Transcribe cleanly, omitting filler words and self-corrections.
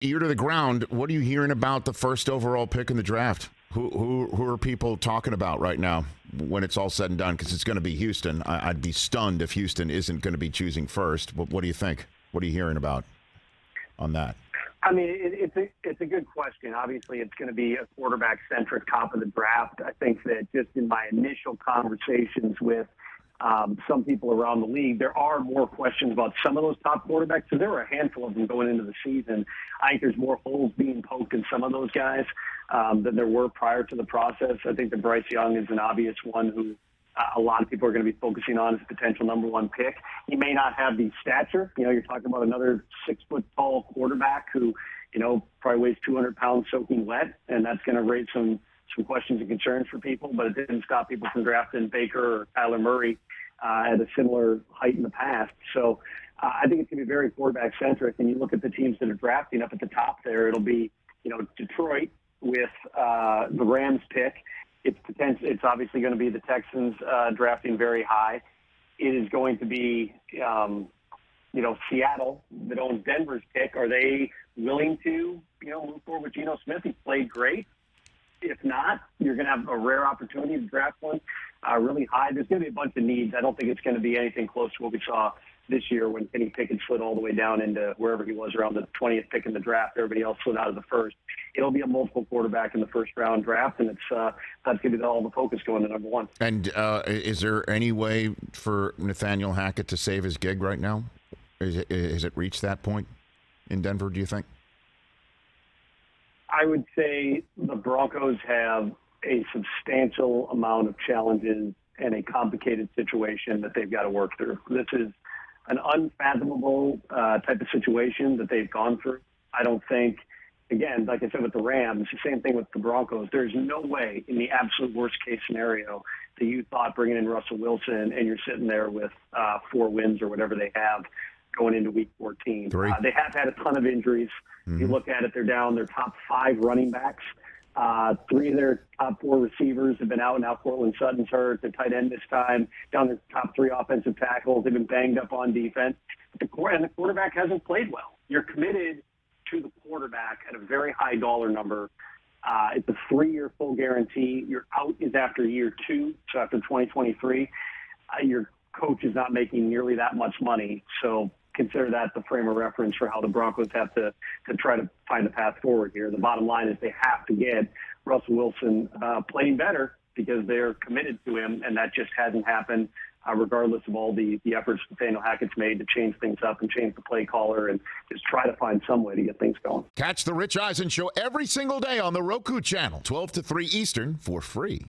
Ear to the ground, what are you hearing about the first overall pick in the draft? Who are people talking about right now when it's all said and done? Because it's going to be Houston. I'd be stunned if Houston isn't going to be choosing first. What do you think? What are you hearing about on that? I mean, it's a good question. Obviously, it's going to be a quarterback-centric top of the draft. I think that just in my initial conversations with some people around the league, there are more questions about some of those top quarterbacks. So there were a handful of them going into the season. I think there's more holes being poked in some of those guys than there were prior to the process. I think that Bryce Young is an obvious one who a lot of people are going to be focusing on as a potential number one pick. He may not have the stature. You know, you're talking about another 6-foot-tall quarterback who, you know, probably weighs 200 pounds soaking wet, and that's going to raise some questions and concerns for people, but it didn't stop people from drafting Baker or Kyler Murray at a similar height in the past. So I think it's going to be very quarterback-centric, and you look at the teams that are drafting up at the top there, it'll be, you know, Detroit with the Rams pick. It's obviously going to be the Texans drafting very high. It is going to be, you know, Seattle that owns Denver's pick. Are they willing to, you know, move forward with Geno Smith? He played great. If not, you're going to have a rare opportunity to draft one really high. There's going to be a bunch of needs. I don't think it's going to be anything close to what we saw this year when Kenny Pickett slid all the way down into wherever he was around the 20th pick in the draft. Everybody else slid out of the first. It'll be a multiple quarterback in the first-round draft, and that's going to be all the focus going to number one. And is there any way for Nathaniel Hackett to save his gig right now? Has it reached that point in Denver, do you think? I would say the Broncos have a substantial amount of challenges and a complicated situation that they've got to work through. This is an unfathomable type of situation that they've gone through. I don't think, again, like I said with the Rams, the same thing with the Broncos. There's no way in the absolute worst-case scenario that you thought bringing in Russell Wilson and you're sitting there with 4 wins or whatever they have going into Week 14. They have had a ton of injuries. If you look at it, they're down their top 5 running backs. 3 of their top 4 receivers have been out. Now Cortland Sutton's hurt. Their tight end this time. Down their top 3 offensive tackles. They've been banged up on defense. And the quarterback hasn't played well. You're committed to the quarterback at a very high dollar number. It's a 3-year full guarantee. Your out is after year 2, so after 2023. Your coach is not making nearly that much money. So consider that the frame of reference for how the Broncos have to try to find a path forward here. The bottom line is they have to get Russell Wilson playing better because they're committed to him, and that just hasn't happened regardless of all the efforts Nathaniel Hackett's made to change things up and change the play caller and just try to find some way to get things going. Catch the Rich Eisen Show every single day on the Roku channel, 12 to 3 Eastern, for free.